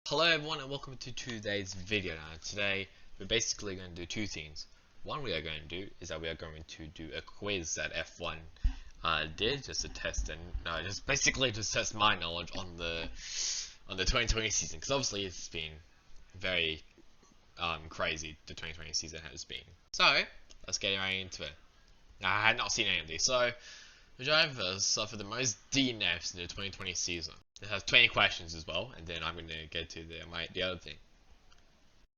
Hello everyone and welcome to today's video. Now today we're basically going to do two things. One we are going to do is that we are going to do a quiz that F1 did just to test just basically to test my knowledge on the 2020 season, because obviously it's been very crazy. The 2020 season has been. So let's get right into it. Now, I had not seen any of these, so the drivers suffered the most DNFs in the 2020 season. It has 20 questions as well, and then I'm going to get to the other thing.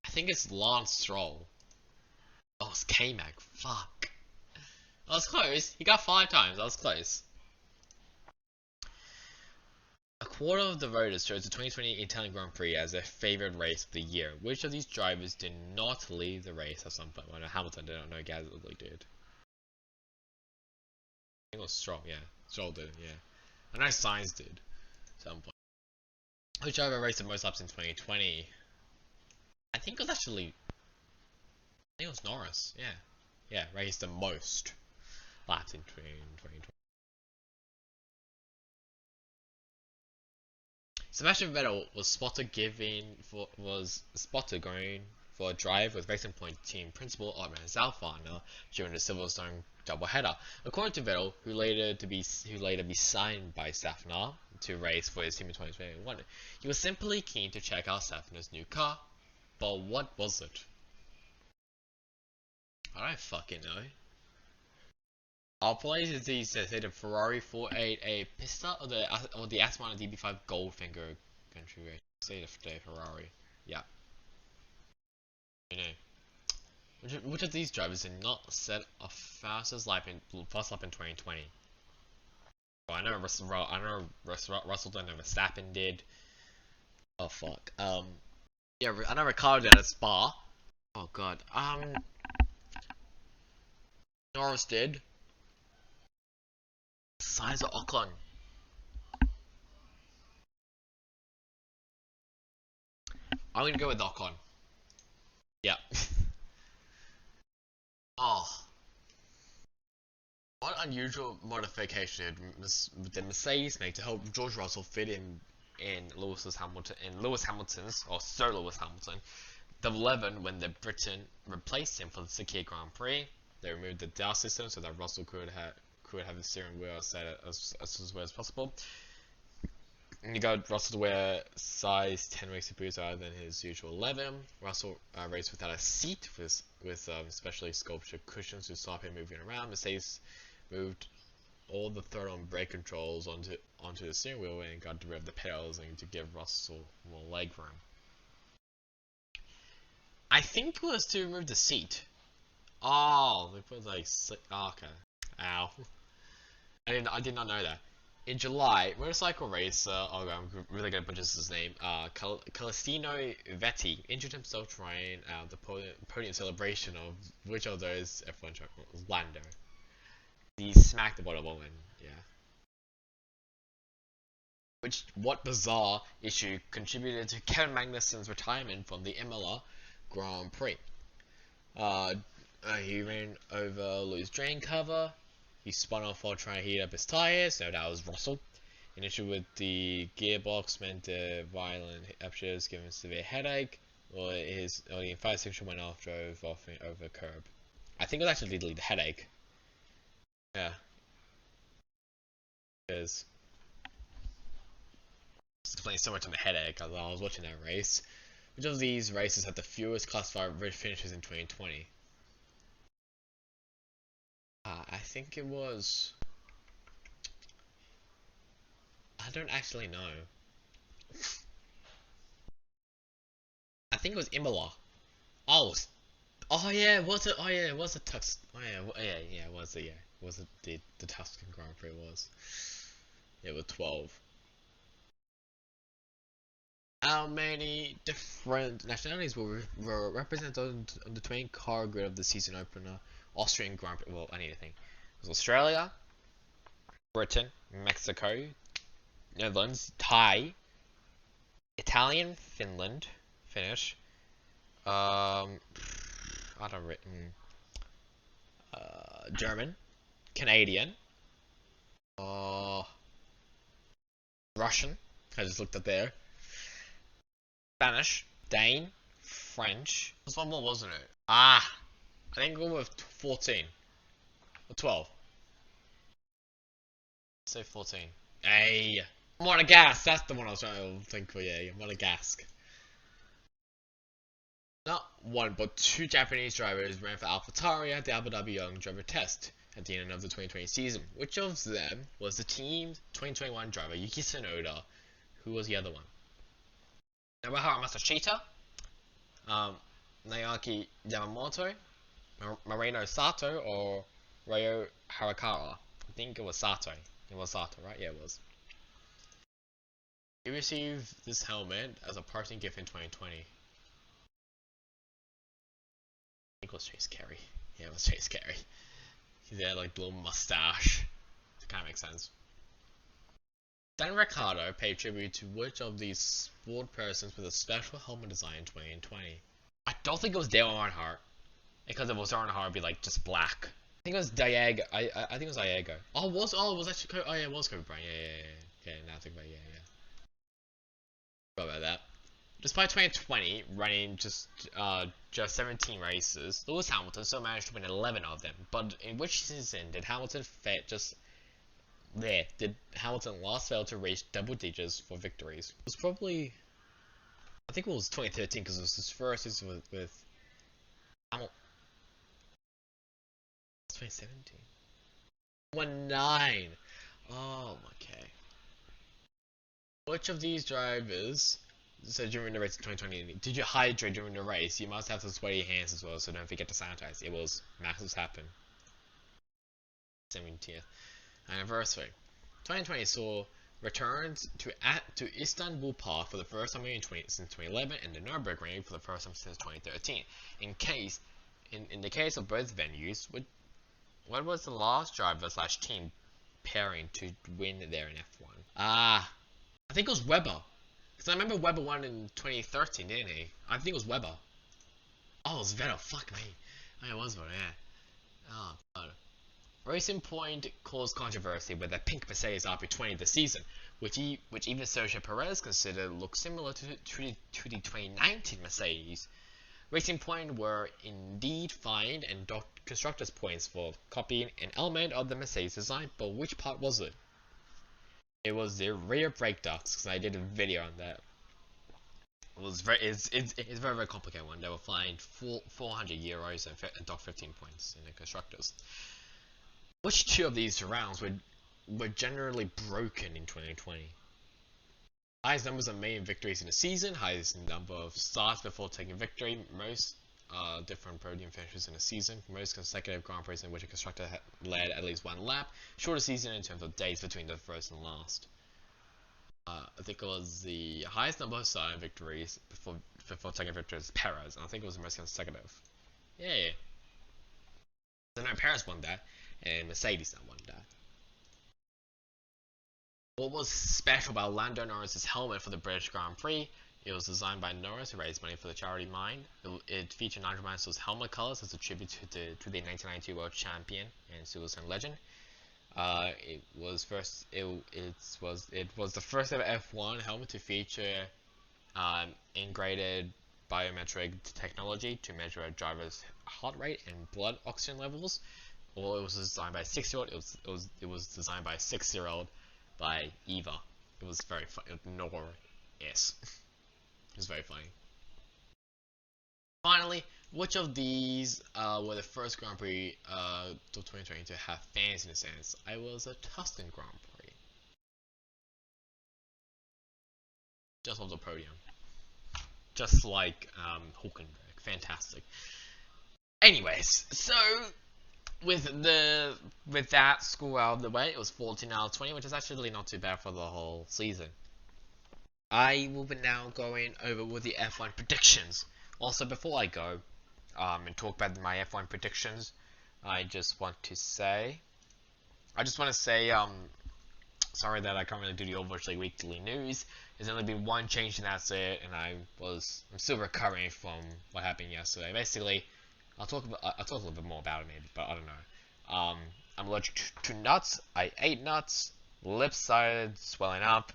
I think it's Lance Stroll. Oh, it's K-Mag. Fuck. I was close. He got 5 times. I was close. A quarter of the voters chose the 2020 Italian Grand Prix as their favorite race of the year. Which of these drivers did not leave the race at some point? Well, Hamilton did not know. Gasly did. I think it was Stroll. Yeah, Stroll did. Yeah, I know Sainz did. Some point. Which driver raced the most laps in 2020? I think it was actually. I think it was Norris. Yeah, raced the most laps in 2020. Sebastian Vettel was spotted going for a drive with Racing Point team principal Otmar Zalfana during the Silverstone doubleheader. According to Vettel, who later be signed by Safnar to race for his team in 2021, he was simply keen to check out Safnar's new car. But what was it? I don't fucking know. I'll probably say the Ferrari 488 Pista or the Aston DB5 Goldfinger configuration. Say the Ferrari. Yeah. You know. Which of these drivers did not set a fast lap in 2020? Well, I know Russell did, and Verstappen did. Oh fuck. Yeah, I know Ricardo did at Spa. Oh god. Norris did. Size of Ocon. I'm gonna go with Ocon. Yeah. Oh. What unusual modification did Mercedes make to help George Russell fit in Lewis Hamilton's or Sir Lewis Hamilton the 11 when the Britain replaced him for the Sakir Grand Prix? They removed the DAO system so that Russell could have the steering wheel set as well as possible. And you got Russell to wear size 10 racing boots rather than his usual 11. Russell raced without a seat with specially sculptured cushions to stop him moving around. Mercedes moved all the throttle and brake controls onto the steering wheel and got rid of the pedals and to give Russell more leg room. I think it was to remove the seat. Oh, they put like okay. Ow. I did not know that. In July, motorcycle racer, I'm really gonna butcher his name, Celestino Vetti injured himself trying out the podium celebration of which of those F1 truck was Lando. He smacked the bottom woman, yeah. What bizarre issue contributed to Kevin Magnussen's retirement from the Imola Grand Prix? He ran over loose drain cover. He spun off while trying to heat up his tires. No, that was Russell. An issue with the gearbox meant the violent upshifts gave him a severe headache. Or the fire extinguisher went off, drove off over a curb. I think it was actually the headache. Yeah. Because it's playing so much on the headache as I was watching that race. Which of these races had the fewest classified finishes in 2020? I think it was. I don't actually know. I think it was Imola. Oh, yeah, was it? Oh yeah, it was a Tux. Oh yeah, it was it? Yeah, it was the Tuscan Grand Prix was. It was 12. How many different nationalities were represented on the 20 car grid of the season opener Austrian Grand Prix? Well, I need to think. It was Australia, Britain, Mexico, Netherlands, Thai, Italian, Finnish. I don't written. German, Canadian, Russian. I just looked up there. Spanish, Dane, French. There was one more, wasn't it? I think we'll go with 14 or 12. Let's say 14. Hey, Monegasque. That's the one I was trying to think for. Yeah, Monegasque. Not one, but two Japanese drivers ran for AlphaTauri at the Abu Dhabi Young Driver Test at the end of the 2020 season. Which of them was the team's 2021 driver, Yuki Tsunoda? Who was the other one? Nobuharu Masashita, Naoki Yamamoto, Moreno Sato, or Ryo Harakawa? I think it was Sato. It was Sato, right? Yeah, it was. He received this helmet as a parting gift in 2020. I think it was Chase Carey. Yeah, it was Chase Carey. He had like a little mustache. That kind of makes sense. Dan Ricciardo paid tribute to which of these sport persons with a special helmet design in 2020? I don't think it was Dale Earnhardt. Because if it was Earnhardt, it'd be like just black. I think it was Diego. I think it was Diego. Oh, it was actually. Oh yeah, it was Kobe Bryant. Yeah. Now I think about yeah. Forgot about that. Despite 2020 running just 17 races, Lewis Hamilton still managed to win 11 of them. But in which season did Hamilton did Hamilton last fail to reach double digits for victories? It was probably, I think it was 2013 because it was his first season with Hamilton. 2017. 1-9. Oh, okay. Which of these drivers said during the race in 2020, did you hydrate during the race? You must have some sweaty hands as well, so don't forget to sanitize. It was Max Verstappen. 70th anniversary. 2020 saw returns to Istanbul Park for the first time since 2011 and the Nürburgring for the first time since 2013. In the case of both venues, what was the last driver / team pairing to win there in F1? I think it was Webber. Because I remember Webber won in 2013, didn't he? I think it was Webber. Oh, it was Vettel. Fuck me. Oh, it was Vettel, yeah. Oh, God. Racing Point caused controversy with a pink Mercedes RB20 this season, which even Sergio Perez considered looked similar to the 2019 Mercedes. Racing Point were indeed fined and docked Constructors points for copying an element of the Mercedes design, but which part was it? It was the rear brake ducts, because I did a video on that. It's a very complicated one. They were fined 400 euros and docked 15 points in the Constructors. Which two of these rounds were generally broken in 2020? Highest numbers of main victories in the season, highest number of starts before taking victory, most different podium finishes in a season, most consecutive Grand Prix in which a constructor led at least one lap, shortest season in terms of days between the first and last. I think it was the highest number of starting victories before taking victories, Perez, and I think it was the most consecutive. Yeah. So no, Perez won that, and Mercedes won that. What was special about Lando Norris's helmet for the British Grand Prix? It was designed by Norris to raise money for the charity Mind. It featured Nigel Mansell's helmet colors as a tribute to the 1992 world champion and Silverstone legend. It was the first ever F1 helmet to feature integrated biometric technology to measure a driver's heart rate and blood oxygen levels. Well, it was designed by a 6-year-old. It was designed by a 6-year-old by Eva. It was very funny. Yes. It was very funny. Finally, which of these were the first Grand Prix of 2020 to have fans in the stands? I was a Tuscan Grand Prix. Just on the podium. Just like Hulkenberg. Fantastic. Anyways, so with that score out of the way, it was 14 out of 20, which is actually not too bad for the whole season. I will be now going over with the F1 predictions. Also, before I go and talk about my F1 predictions, I just want to say, sorry that I can't really do the virtually weekly news. There's only been one change and that's it, and I'm still recovering from what happened yesterday. Basically, I'll talk a little bit more about it maybe, but I don't know. I'm allergic to nuts. I ate nuts. Lips started swelling up.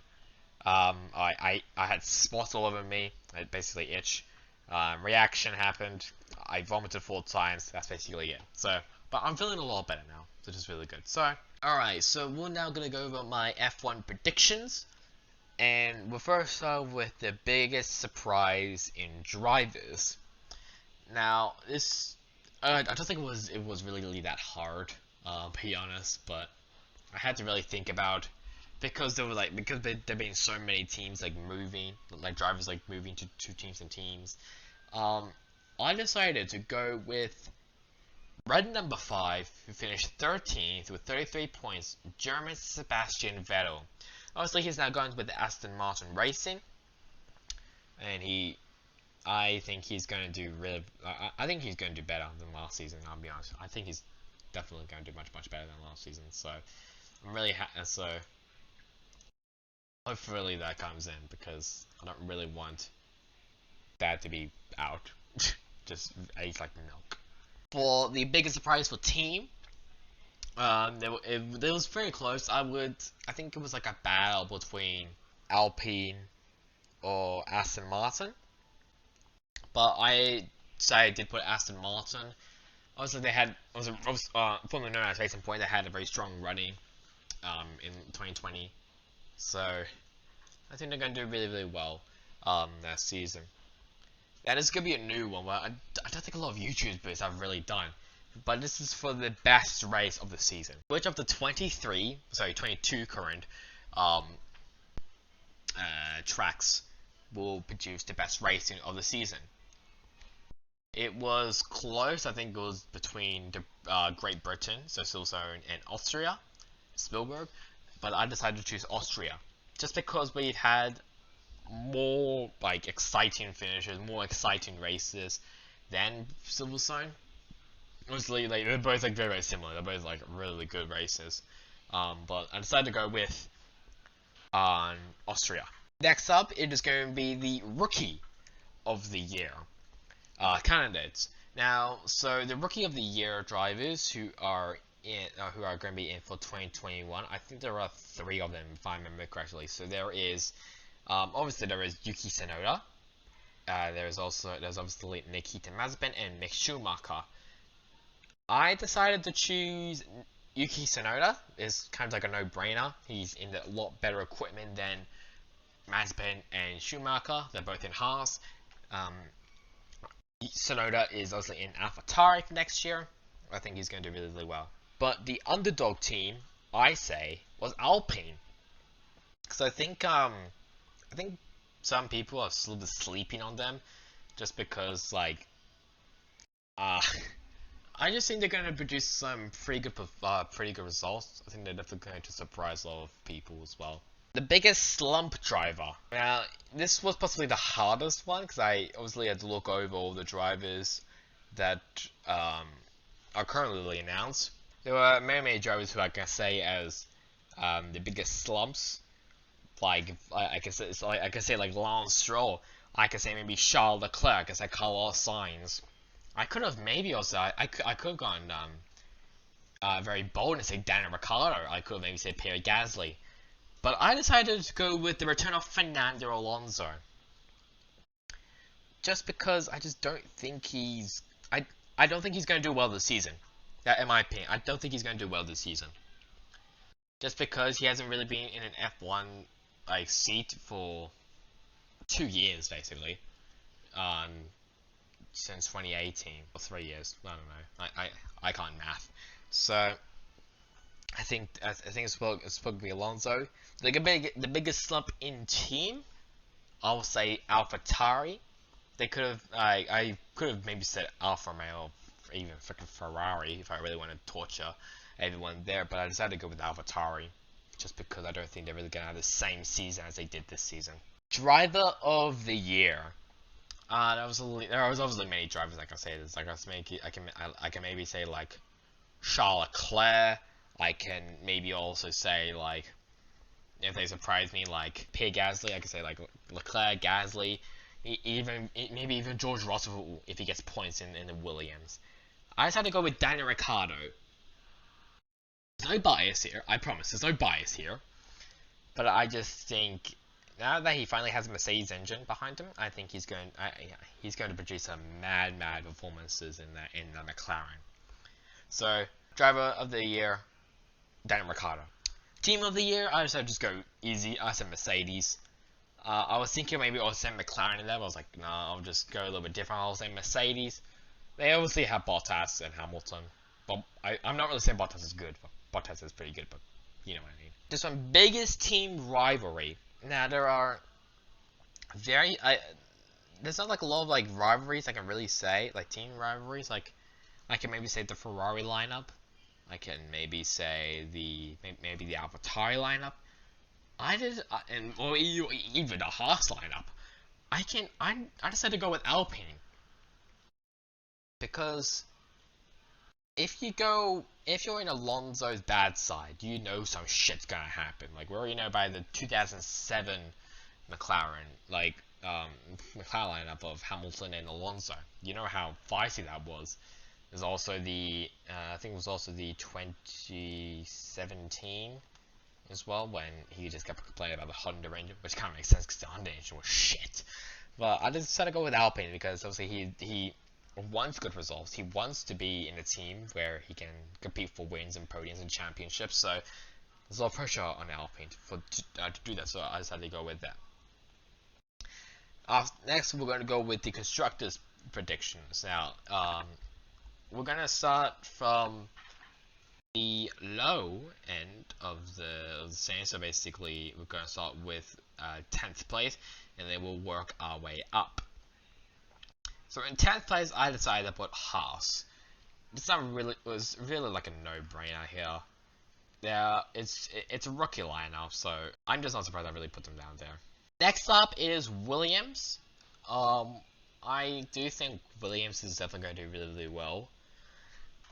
I had spots all over me. It basically itch. Reaction happened. I vomited 4 times. That's basically it. So, but I'm feeling a lot better now, which is really good. So, alright, so we're now gonna go over my F1 predictions. And we'll first start with the biggest surprise in drivers. Now, this I don't think it was really that hard, be honest, but I had to really think about because there being so many teams like moving, like drivers like moving to two teams and teams. I decided to go with red number 5, who finished 13th with 33 points, German Sebastian Vettel. Obviously, he's now going with the Aston Martin Racing, and I think he's going to do really. I think he's going to do better than last season. I'll be honest. I think he's definitely going to do much better than last season. So I'm really so hopefully that comes in because I don't really want that to be out. Just age like milk. For the biggest surprise for team, it was very close. I think it was like a battle between Alpine or Aston Martin, but I did put Aston Martin. Obviously, they had formerly known as Racing Point. They had a very strong running in 2020, so I think they're going to do really well that season. And it's going to be a new one where I don't think a lot of YouTubers have really done. But this is for the best race of the season. Which of the 22 current tracks will produce the best racing of the season? It was close. I think it was between Great Britain, so Silverstone, and Austria, Spielberg. But I decided to choose Austria just because we've had more like exciting finishes, more exciting races than Silverstone. Honestly, like they're both like very similar. They're both like really good races. But I decided to go with Austria. Next up, it is going to be the Rookie of the Year candidates. Now, so the Rookie of the Year drivers who are going to be in for 2021. I think there are 3 of them, if I remember correctly. So there is, obviously there is Yuki Tsunoda. There's obviously Nikita Mazepin and Mick Schumacher. I decided to choose Yuki Tsunoda. It's kind of like a no-brainer. He's in a lot better equipment than Mazepin and Schumacher. They're both in Haas. Tsunoda is obviously in AlphaTauri for next year. I think he's going to do really well. But the underdog team, I say, was Alpine. Because I think some people are still sleeping on them, just because like, I just think they're going to produce some pretty good results. I think they're definitely going to surprise a lot of people as well. The biggest slump driver. Now, this was possibly the hardest one because I obviously had to look over all the drivers that are currently announced. There were many drivers who I can say as the biggest slumps. Like I can say like Lance Stroll. I can say maybe Charles Leclerc. I can say Carlos Sainz. I could have maybe also I could have gone very bold and say Daniel Ricciardo. I could have maybe said Pierre Gasly, but I decided to go with the return of Fernando Alonso. Just because I just don't think I don't think he's going to do well this season. That, in my opinion, I don't think he's going to do well this season. Just because he hasn't really been in an F1 like seat for 2 years basically. Since 2018 or 3 years. I don't know. I can't math. So I think it's supposed to be Alonso. The biggest slump in team, I will say AlphaTauri. They could have I could have maybe said Alfa Romeo or even freaking Ferrari if I really wanted to torture everyone there, but I decided to go with AlphaTauri just because I don't think they're really gonna have the same season as they did this season. Driver of the Year. There was obviously many drivers I can say this. Like I can maybe say like Charles Leclerc. I can maybe also say like if they surprise me like Pierre Gasly. I can say like Leclerc, Gasly, maybe even George Russell if he gets points in the Williams. I just had to go with Daniel Ricciardo. There's no bias here. I promise. There's no bias here. But I just think now that he finally has a Mercedes engine behind him, I think he's going to produce some mad performances in the McLaren. So driver of the year, Daniel Ricciardo. Team of the year, I just go easy. I said Mercedes. I was thinking maybe I'll say McLaren in there, but I was like, no, I'll just go a little bit different. I'll say Mercedes. They obviously have Bottas and Hamilton, but I'm not really saying Bottas is good. Bottas is pretty good, but you know what I mean. This one, biggest team rivalry. Now there are there's not like a lot of like rivalries I can really say, like team rivalries. Like I can maybe say the Ferrari lineup. I can maybe say maybe the AlphaTauri lineup. Or even the Haas lineup. I decided to go with Alpine because if you're in Alonso's bad side, you know some shit's gonna happen. Like we already know by the 2007 McLaren, McLaren lineup of Hamilton and Alonso. You know how feisty that was. There's also I think it was also the 2017 as well, when he just kept complaining about the Honda engine, which kind of makes sense because the Honda engine was shit. But I decided to go with Alpine because obviously he wants good results. He wants to be in a team where he can compete for wins and podiums and championships. So there's a lot of pressure on Alpine to do that. So I decided to go with that. Next, we're going to go with the Constructors predictions. Now, we're going to start from the low end of the scene. So basically, we're going to start with 10th place, and then we'll work our way up. So in 10th place, I decided to put Haas. Was really like a no-brainer here. Yeah, it's a rookie lineup, so I'm just not surprised I really put them down there. Next up is Williams. I do think Williams is definitely going to do really well.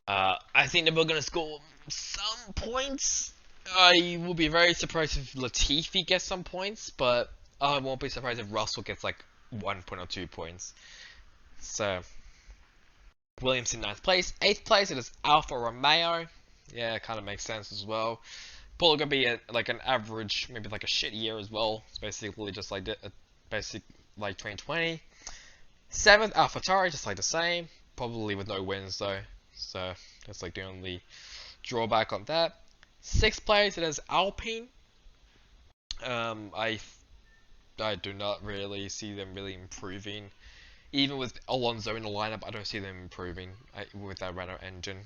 I think that we're going to score some points. I will be very surprised if Latifi gets some points, but I won't be surprised if Russell gets like 1 point or 2 points. So, Williams in 9th place. 8th place, it is Alfa Romeo. Yeah, it kind of makes sense as well. Probably going to be like an average, maybe like a shit year as well. It's basically just like basic like 2020. 7th, AlphaTauri, just like the same. Probably with no wins though. So that's like the only drawback on that. 6th place, it is Alpine. I do not really see them really improving. Even with Alonso in the lineup, I don't see them improving with that Renault engine.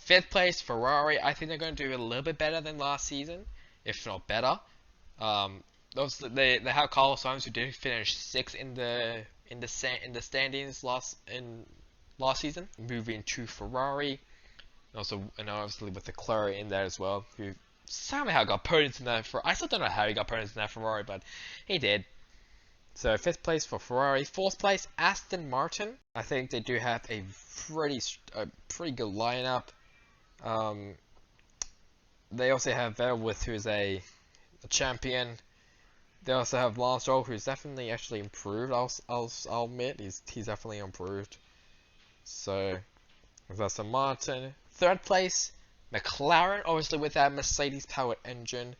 5th place, Ferrari. I think they're going to do a little bit better than last season, if not better. They have Carlos Sainz, who did finish 6th in the standings last season, moving to Ferrari. And obviously with Leclerc in there as well, who somehow got podiums in that. I still don't know how he got podiums in that Ferrari, but he did. So 5th place for Ferrari. 4th place, Aston Martin. I think they do have a pretty good lineup. They also have Verwood, who is a champion. They also have Lance Stroll, who's definitely actually improved. I'll admit he's definitely improved. So with Aston Martin. 3rd place, McLaren, obviously with that Mercedes-powered engine,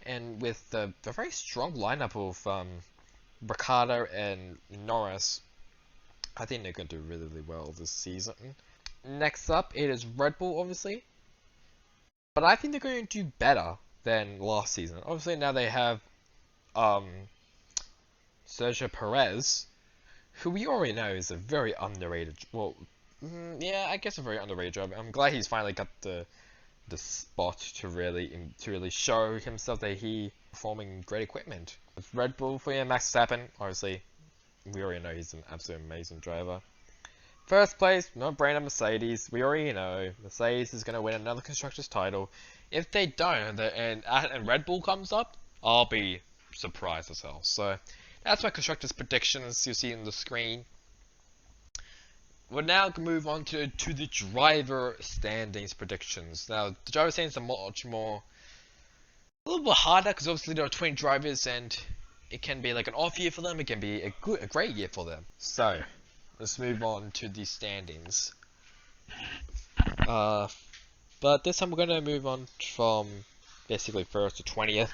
and with the very strong lineup of Ricciardo and Norris. I think they're going to do really well this season. Next up, it is Red Bull, obviously. But I think they're going to do better than last season. Obviously, now they have Sergio Perez, who we already know is a very underrated. Well, yeah, I guess a very underrated driver. I'm glad he's finally got the spot to really show himself that he performing great equipment. With Red Bull for Max Verstappen, obviously, we already know he's an absolutely amazing driver. 1st place, no-brainer Mercedes. We already know Mercedes is going to win another Constructors title. If they don't, and Red Bull comes up, I'll be surprised as hell. So that's my Constructors predictions you see on the screen. We'll now move on to the driver standings predictions. Now, the driver standings are a little bit harder because obviously there are 20 drivers and it can be like an off year for them. It can be a great year for them. So let's move on to the standings. But this time we're going to move on from basically 1st to 20th.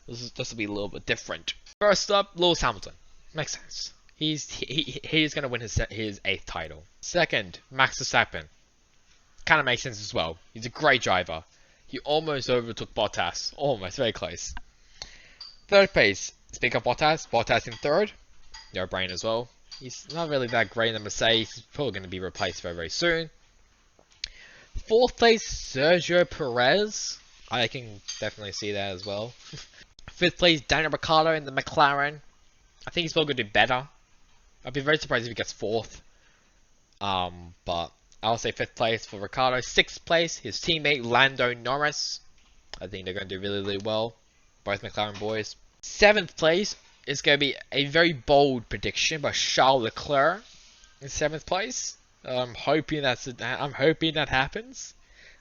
This will be a little bit different. First up, Lewis Hamilton. Makes sense. He's gonna win his 8th title. Second, Max Verstappen. Kind of makes sense as well. He's a great driver. He almost overtook Bottas. Almost, very close. Third place. Speak of Bottas in third. No brain as well. He's not really that great in the Mercedes. He's probably going to be replaced very, very soon. Fourth place, Sergio Perez. I can definitely see that as well. Fifth place, Daniel Ricciardo in the McLaren. I think he's probably going to do better. I'd be very surprised if he gets fourth. But I'll say fifth place for Ricciardo. Sixth place, his teammate Lando Norris. I think they're going to do really, really well. Both McLaren boys. Seventh place is going to be a very bold prediction by Charles Leclerc in 7th place. I'm hoping that happens.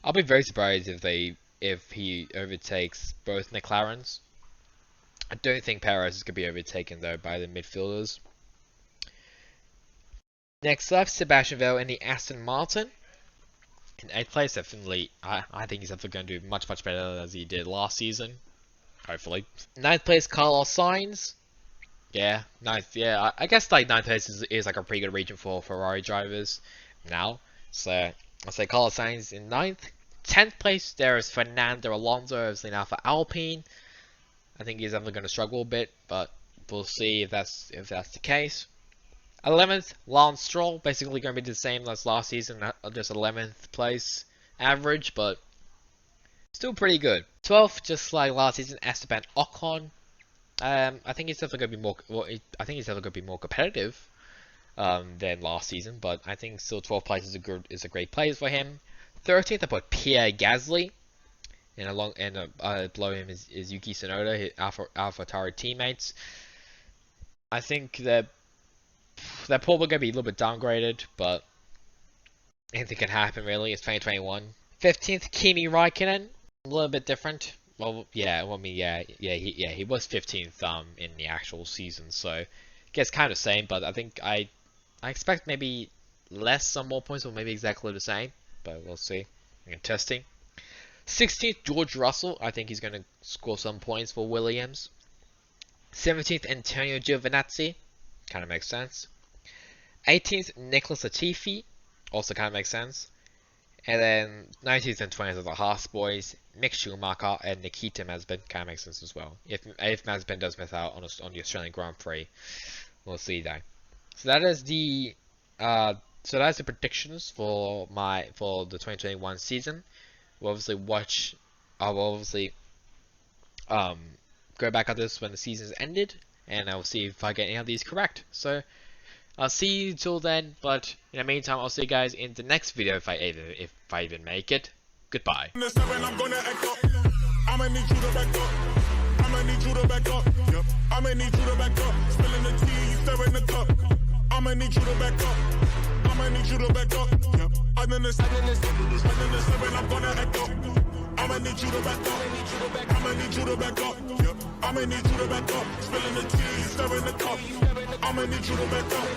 I'll be very surprised if he overtakes both McLarens. I don't think Perez is going to be overtaken though by the midfielders. Next up, Sebastian Vettel in the Aston Martin. In 8th place, definitely, I think he's definitely going to do much better as he did last season. Hopefully. 9th place, Carlos Sainz. Yeah, 9th. Yeah, I guess like 9th place is like a pretty good region for Ferrari drivers now. So I'll say Carlos Sainz in 9th. 10th place, there is Fernando Alonso, obviously now for Alpine. I think he's definitely going to struggle a bit, but we'll see if that's the case. 11th, Lance Stroll, basically going to be the same as last season, just 11th place average, but still pretty good. 12th, just like last season, Esteban Ocon. I think he's definitely going to be more. Well, I think he's definitely going to be more competitive than last season, but I think still 12th place is a great place for him. 13th, I put Pierre Gasly, and below him is Yuki Tsunoda, his AlphaTauri teammates. I think they're probably going to be a little bit downgraded, but anything can happen really. It's 2021. 15th, Kimi Räikkönen, a little bit different. Well, yeah, he was 15th in the actual season, so I guess kind of the same. But I think I expect maybe less, some more points, or maybe exactly the same. But we'll see. Testing. 16th, George Russell. I think he's going to score some points for Williams. 17th, Antonio Giovinazzi. Kind of makes sense. 18th, Nicholas Latifi. Also kind of makes sense. And then 19th and 20th are the Haas boys, Mick Schumacher and Nikita Mazepin. Kind of makes sense as well. If Mazepin does miss out on the Australian Grand Prix, we'll see though. So that is the predictions for the 2021 season. We'll obviously go back at this when the season's ended, and I'll see if I get any of these correct. So I'll see you till then, but in the meantime, I'll see you guys in the next video if I even make it. Goodbye. I'ma need you to back up. I'ma need you to back up. Yep. I'ma need you to back up. Spilling the tea, stirring the cup. I'ma need you to back up. I'ma need you to back up. Yep. I'm in the 7, I'm gonna echo. I'ma need you to back up. I'ma need you to back up. Yep. I'ma need you to back up. Spilling the tea, stirring the cup. I'ma need you to back up.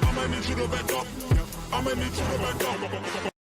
I'ma need you to back up. Yep. I'ma need you to back up.